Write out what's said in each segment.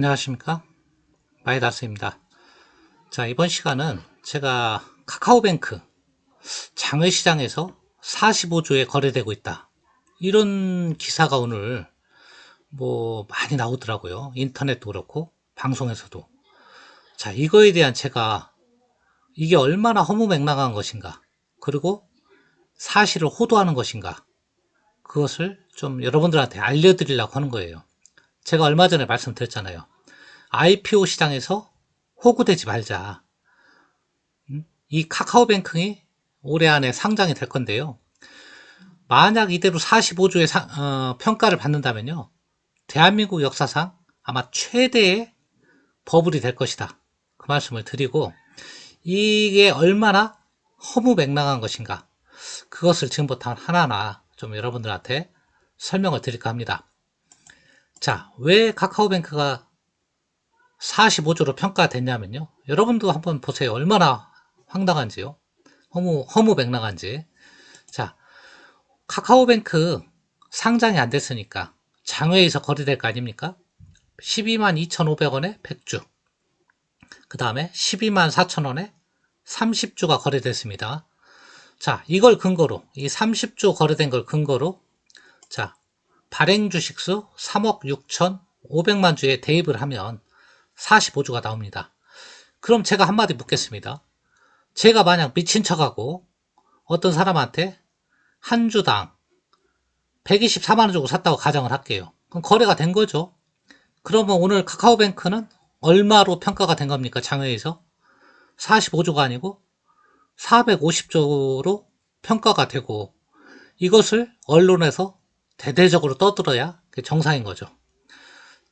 안녕하십니까, 마이다스입니다. 자, 이번 시간은 제가 카카오뱅크 장외시장에서 45조에 거래되고 있다, 이런 기사가 오늘 뭐 많이 나오더라고요. 인터넷도 그렇고 방송에서도. 자, 이거에 대한 제가 이게 얼마나 허무맹랑한 것인가, 그리고 사실을 호도하는 것인가, 그것을 좀 여러분들한테 알려드리려고 하는 거예요. 제가 얼마 전에 말씀드렸잖아요. IPO 시장에서 호구되지 말자. 이 카카오뱅크가 올해 안에 상장이 될 건데요. 만약 이대로 45조의 평가를 받는다면요, 대한민국 역사상 아마 최대의 버블이 될 것이다, 그 말씀을 드리고, 이게 얼마나 허무맹랑한 것인가, 그것을 지금부터 하나하나 좀 여러분들한테 설명을 드릴까 합니다. 자, 왜 카카오뱅크가 45조로 평가됐냐면요, 여러분도 한번 보세요. 얼마나 황당한지요. 허무맹랑한지. 자, 카카오뱅크 상장이 안 됐으니까 장외에서 거래될 거 아닙니까? 12만 2,500원에 100주, 그 다음에 12만 4천원에 30주가 거래됐습니다. 자, 이걸 근거로, 이 30주 거래된 걸 근거로, 자, 발행 주식수 3억 6,500만 주에 대입을 하면 45주가 나옵니다. 그럼 제가 한마디 묻겠습니다. 제가 만약 미친 척하고 어떤 사람한테 한 주당 124만원 주고 샀다고 가정을 할게요. 그럼 거래가 된 거죠. 그러면 오늘 카카오뱅크는 얼마로 평가가 된 겁니까? 장외에서 45조가 아니고 450조로 평가가 되고, 이것을 언론에서 대대적으로 떠들어야 정상인 거죠.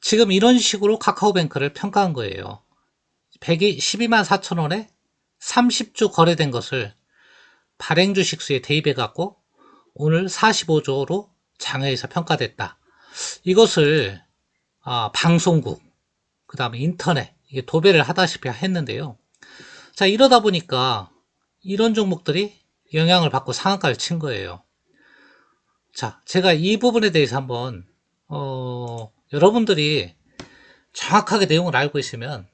지금 이런 식으로 카카오뱅크를 평가한 거예요. 12만 4천원에 30주 거래된 것을 발행 주식수에 대입해 갖고 오늘 45조로 장외에서 평가됐다. 이것을 방송국, 그 다음에 인터넷, 이게 도배를 하다시피 했는데요. 자, 이러다 보니까 이런 종목들이 영향을 받고 상한가를 친 거예요. 자, 제가 이 부분에 대해서 한번 여러분들이 정확하게 내용을 알고 있으면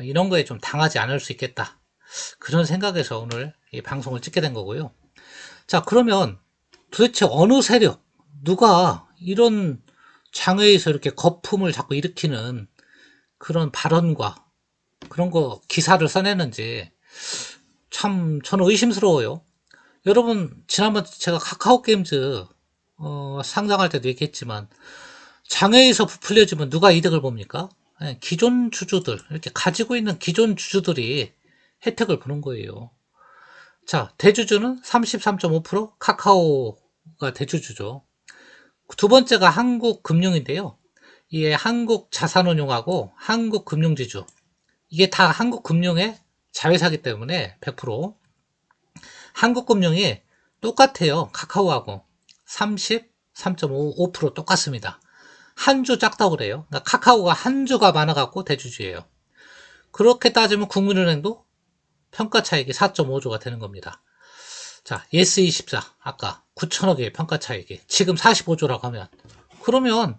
이런 거에 좀 당하지 않을 수 있겠다, 그런 생각에서 오늘 이 방송을 찍게 된 거고요. 자, 그러면 도대체 어느 세력, 누가 이런 장외에서 이렇게 거품을 자꾸 일으키는 그런 발언과 그런 거 기사를 써내는지 참 저는 의심스러워요. 여러분, 지난번 제가 카카오게임즈 상장할 때도 얘기했지만, 장외에서 부풀려지면 누가 이득을 봅니까? 기존 주주들, 이렇게 가지고 있는 기존 주주들이 혜택을 보는 거예요. 자, 대주주는 33.5% 카카오가 대주주죠. 두 번째가 한국금융인데요. 이게 한국자산운용하고 한국금융지주, 이게 다 한국금융의 자회사기 때문에 100% 한국금융이 똑같아요. 카카오하고 33.5% 똑같습니다. 한 주 작다고 그래요. 그러니까 카카오가 한 주가 많아갖고 대주주예요. 그렇게 따지면 국민은행도 평가 차익이 4.5조가 되는 겁니다. 자, 예스24 아까 9천억의 평가 차익이 지금 45조라고 하면, 그러면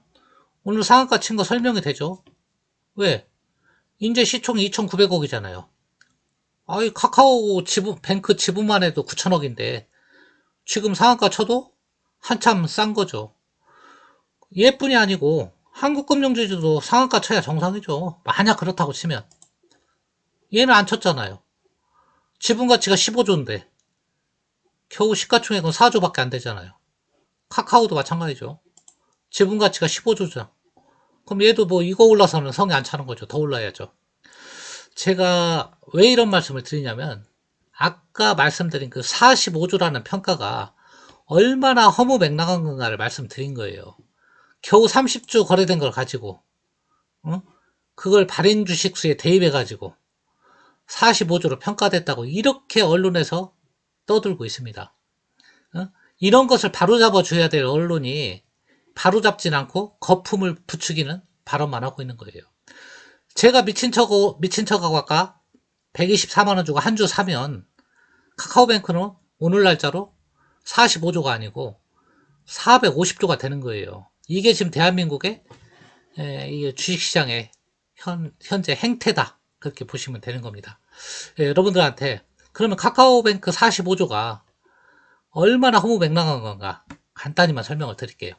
오늘 상한가 친 거 설명이 되죠. 왜? 이제 시총이 2,900억이잖아요. 아이, 카카오 지분, 뱅크 지분만 해도 9천억인데 지금 상한가 쳐도 한참 싼 거죠. 얘뿐이 아니고 한국금융지주도 상한가 쳐야 정상이죠. 만약 그렇다고 치면. 얘는 안 쳤잖아요. 지분 가치가 15조인데 겨우 시가총액은 4조밖에 안 되잖아요. 카카오도 마찬가지죠. 지분 가치가 15조죠. 그럼 얘도 뭐 이거 올라서는 성이 안 차는 거죠. 더 올라야죠. 제가 왜 이런 말씀을 드리냐면, 아까 말씀드린 그 45조라는 평가가 얼마나 허무맹랑한 건가를 말씀드린 거예요. 겨우 30주 거래된 걸 가지고 그걸 발행 주식수에 대입해 가지고 45조로 평가됐다고 이렇게 언론에서 떠들고 있습니다. 이런 것을 바로잡아 줘야 될 언론이 바로잡진 않고 거품을 부추기는 발언만 하고 있는 거예요. 제가 미친 척하고 아까 124만원 주고 한 주 사면 카카오뱅크는 오늘 날짜로 45조가 아니고 450조가 되는 거예요. 이게 지금 대한민국의 이게 주식시장의 현재 행태다. 그렇게 보시면 되는 겁니다. 예, 여러분들한테 그러면 카카오뱅크 45조가 얼마나 허무맹랑한 건가 간단히만 설명을 드릴게요.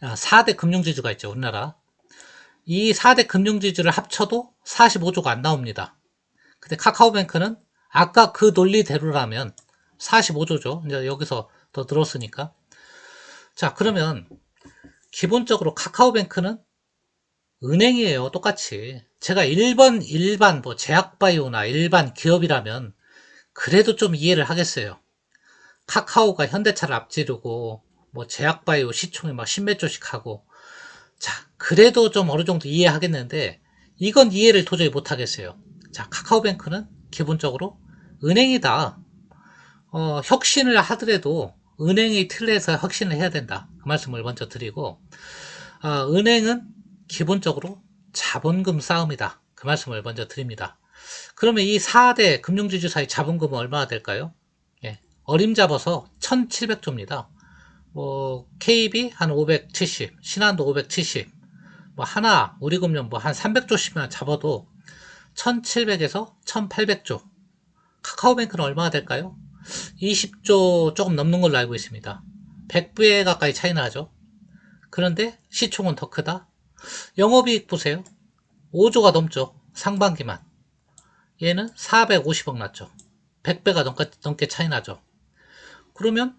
4대 금융지주가 있죠, 우리나라. 이 4대 금융지주를 합쳐도 45조가 안 나옵니다. 근데 카카오뱅크는 아까 그 논리대로라면 45조죠. 이제 여기서 더 늘었으니까. 자, 그러면 기본적으로 카카오뱅크는 은행이에요. 똑같이. 제가 일반 뭐 제약바이오나 일반 기업이라면 그래도 좀 이해를 하겠어요. 카카오가 현대차를 앞지르고 뭐 제약바이오 시총이 막 10몇 조씩 하고, 자, 그래도 좀 어느 정도 이해하겠는데 이건 이해를 도저히 못 하겠어요. 자, 카카오뱅크는 기본적으로 은행이다. 혁신을 하더라도 은행의 틀에서 혁신을 해야 된다. 그 말씀을 먼저 드리고, 은행은 기본적으로 자본금 싸움이다. 그 말씀을 먼저 드립니다. 그러면 이 4대 금융지주사의 자본금은 얼마나 될까요? 예, 어림잡아서 1700조입니다. 뭐 KB 한 570, 신한도 570, 뭐 하나, 우리금융 뭐 한 300조씩만 잡아도 1700에서 1800조. 카카오뱅크는 얼마나 될까요? 20조 조금 넘는 걸로 알고 있습니다. 100배 가까이 차이 나죠. 그런데 시총은 더 크다. 영업이익 보세요. 5조가 넘죠. 상반기만. 얘는 450억 났죠. 100배가 넘게 차이 나죠. 그러면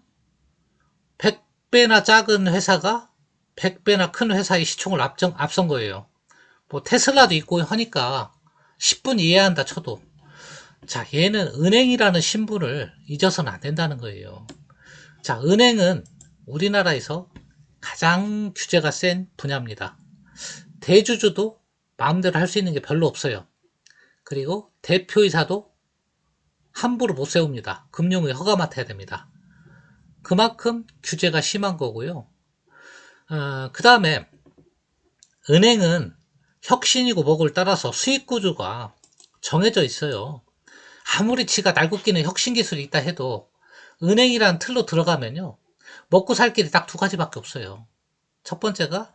100배나 작은 회사가 100배나 큰 회사의 시총을 앞선 거예요. 뭐 테슬라도 있고 하니까 10분 이해한다 쳐도, 자, 얘는 은행이라는 신분을 잊어서는 안 된다는 거예요. 자, 은행은 우리나라에서 가장 규제가 센 분야입니다. 대주주도 마음대로 할 수 있는 게 별로 없어요. 그리고 대표이사도 함부로 못 세웁니다. 금융위 허가 맡아야 됩니다. 그만큼 규제가 심한 거고요. 그 다음에 은행은 혁신이고 뭐고를 따라서 수익 구조가 정해져 있어요. 아무리 지가 날고끼는 혁신 기술이 있다 해도 은행이란 틀로 들어가면요, 먹고 살 길이 딱 두 가지밖에 없어요. 첫 번째가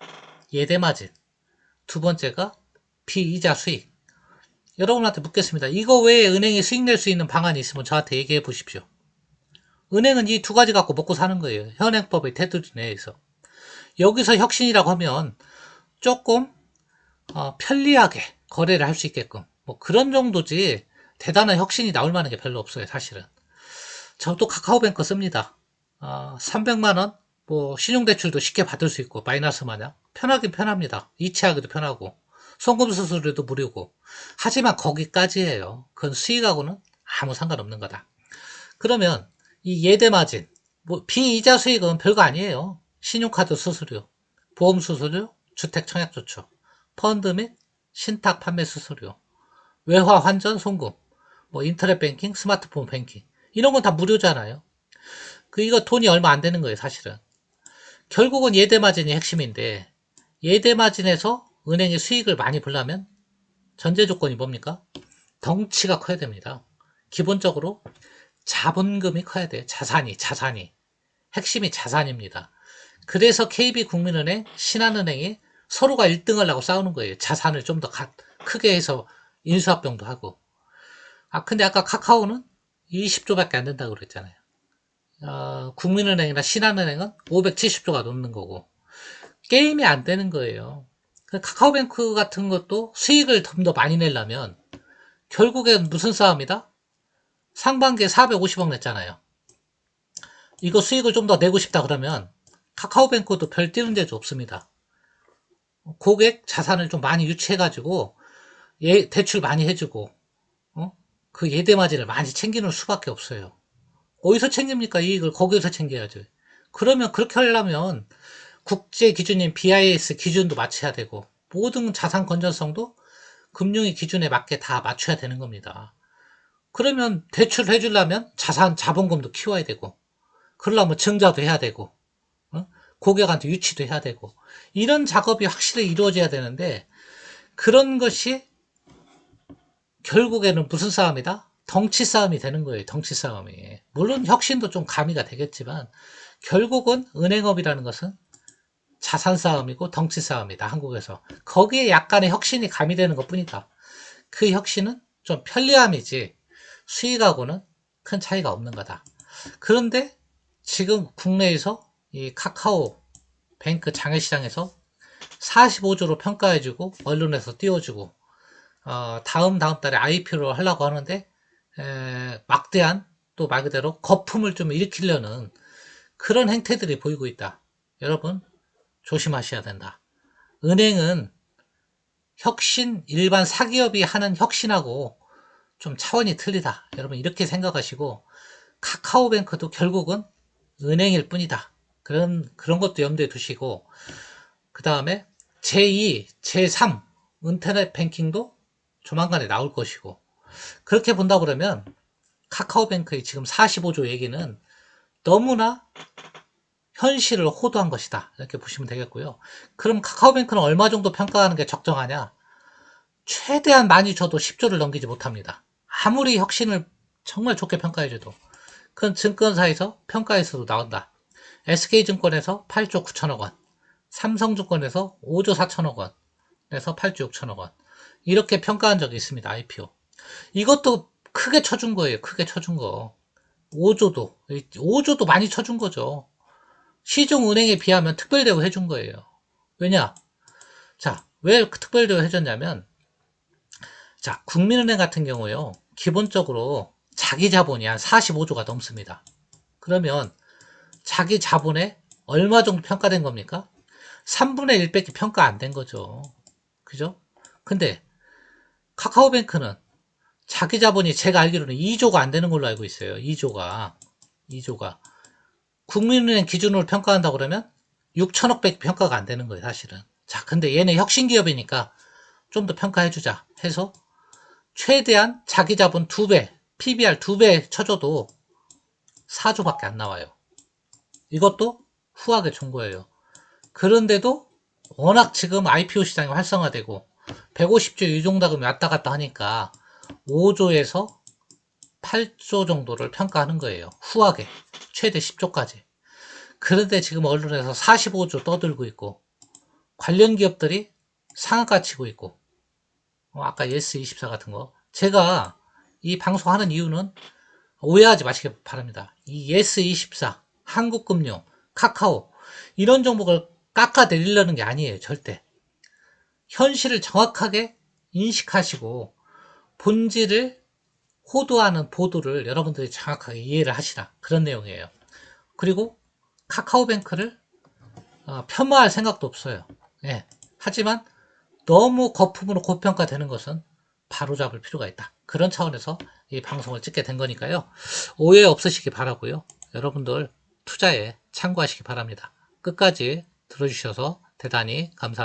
예대마진, 두 번째가 비이자 수익. 여러분한테 묻겠습니다. 이거 외에 은행이 수익 낼 수 있는 방안이 있으면 저한테 얘기해 보십시오. 은행은 이 두 가지 갖고 먹고 사는 거예요. 현행법의 테두리 내에서. 여기서 혁신이라고 하면 조금 편리하게 거래를 할 수 있게끔 뭐 그런 정도지, 대단한 혁신이 나올 만한 게 별로 없어요, 사실은. 저도 카카오뱅크 씁니다. 300만원 뭐 신용대출도 쉽게 받을 수 있고, 마이너스 마냥 편하긴 편합니다. 이체하기도 편하고 송금 수수료도 무료고. 하지만 거기까지예요. 그건 수익하고는 아무 상관없는 거다. 그러면 이 예대마진, 뭐 비이자 수익은 별거 아니에요. 신용카드 수수료, 보험 수수료, 주택 청약조처, 펀드 및 신탁 판매 수수료, 외화 환전 송금, 뭐 인터넷 뱅킹, 스마트폰 뱅킹, 이런 건 다 무료잖아요. 이거 돈이 얼마 안 되는 거예요, 사실은. 결국은 예대마진이 핵심인데, 예대마진에서 은행이 수익을 많이 보려면 전제 조건이 뭡니까? 덩치가 커야 됩니다. 기본적으로 자본금이 커야 돼요. 자산이. 핵심이 자산입니다. 그래서 KB국민은행, 신한은행이 서로가 1등 하려고 싸우는 거예요. 자산을 좀 더 크게 해서 인수합병도 하고. 근데 아까 카카오는 20조밖에 안 된다고 그랬잖아요. 국민은행이나 신한은행은 570조가 넘는 거고. 게임이 안 되는 거예요. 카카오뱅크 같은 것도 수익을 좀 더 많이 내려면 결국엔 무슨 싸움이다? 상반기에 450억 냈잖아요. 이거 수익을 좀 더 내고 싶다 그러면 카카오뱅크도 별 뛰는 데도 없습니다. 고객 자산을 좀 많이 유치해가지고 대출 많이 해주고, 그 예대마진을 많이 챙기는 수밖에 없어요. 어디서 챙깁니까? 이익을 거기서 챙겨야죠. 그러면 그렇게 하려면 국제 기준인 BIS 기준도 맞춰야 되고, 모든 자산 건전성도 금융위 기준에 맞게 다 맞춰야 되는 겁니다. 그러면 대출을 해주려면 자본금도 키워야 되고, 그러려면 증자도 해야 되고, 고객한테 유치도 해야 되고, 이런 작업이 확실히 이루어져야 되는데, 그런 것이 결국에는 무슨 싸움이다? 덩치 싸움이 되는 거예요. 덩치 싸움이. 물론 혁신도 좀 가미가 되겠지만 결국은 은행업이라는 것은 자산 싸움이고 덩치 싸움이다, 한국에서. 거기에 약간의 혁신이 가미되는 것 뿐이다. 그 혁신은 좀 편리함이지 수익하고는 큰 차이가 없는 거다. 그런데 지금 국내에서 이 카카오 뱅크 장외시장에서 45조로 평가해주고 언론에서 띄워주고 다음 달에 IPO를 하려고 하는데 막대한 또 말 그대로 거품을 좀 일으키려는 그런 행태들이 보이고 있다. 여러분 조심하셔야 된다. 은행은 혁신, 일반 사기업이 하는 혁신하고 좀 차원이 틀리다. 여러분 이렇게 생각하시고 카카오뱅크도 결국은 은행일 뿐이다. 그런 것도 염두에 두시고 그 다음에 제2, 제3 인터넷 뱅킹도 조만간에 나올 것이고 그렇게 본다 그러면 카카오뱅크의 지금 45조 얘기는 너무나 현실을 호도한 것이다. 이렇게 보시면 되겠고요. 그럼 카카오뱅크는 얼마 정도 평가하는 게 적정하냐? 최대한 많이 줘도 10조를 넘기지 못합니다. 아무리 혁신을 정말 좋게 평가해줘도. 그건 증권사에서 평가에서도 나온다. SK증권에서 8조 9천억 원, 삼성증권에서 5조 4천억 원, 그래서 8조 6천억 원. 이렇게 평가한 적이 있습니다. IPO. 이것도 크게 쳐준 거예요. 크게 쳐준 거. 5조도 많이 쳐준 거죠. 시중은행에 비하면 특별대우 해준 거예요. 왜냐? 자, 왜 특별대우 해줬냐면, 자, 국민은행 같은 경우요, 기본적으로 자기 자본이 한 45조가 넘습니다. 그러면 자기 자본에 얼마 정도 평가된 겁니까? 3분의 1밖에 평가 안 된 거죠. 그죠? 근데 카카오뱅크는 자기 자본이 제가 알기로는 2조가 안 되는 걸로 알고 있어요. 2조가. 국민은행 기준으로 평가한다 그러면 6천억 밖에 평가가 안 되는 거예요, 사실은. 자, 근데 얘네 혁신기업이니까 좀 더 평가해주자 해서 최대한 자기 자본 2배, PBR 2배 쳐줘도 4조밖에 안 나와요. 이것도 후하게 준 거예요. 그런데도 워낙 지금 IPO 시장이 활성화되고 150조 유종자금이 왔다 갔다 하니까 5조에서 8조 정도를 평가하는 거예요. 후하게. 최대 10조까지. 그런데 지금 언론에서 45조 떠들고 있고 관련 기업들이 상한가 치고 있고 아까 예스24 같은 거 제가 이 방송하는 이유는 오해하지 마시기 바랍니다. 이 예스24, 한국금융, 카카오 이런 종목을 깎아내리려는 게 아니에요. 절대. 현실을 정확하게 인식하시고 본질을 호도하는 보도를 여러분들이 정확하게 이해를 하시라. 그런 내용이에요. 그리고 카카오뱅크를 폄하할 생각도 없어요. 예. 하지만 너무 거품으로 고평가되는 것은 바로잡을 필요가 있다. 그런 차원에서 이 방송을 찍게 된 거니까요. 오해 없으시기 바라고요. 여러분들 투자에 참고하시기 바랍니다. 끝까지 들어주셔서 대단히 감사합니다.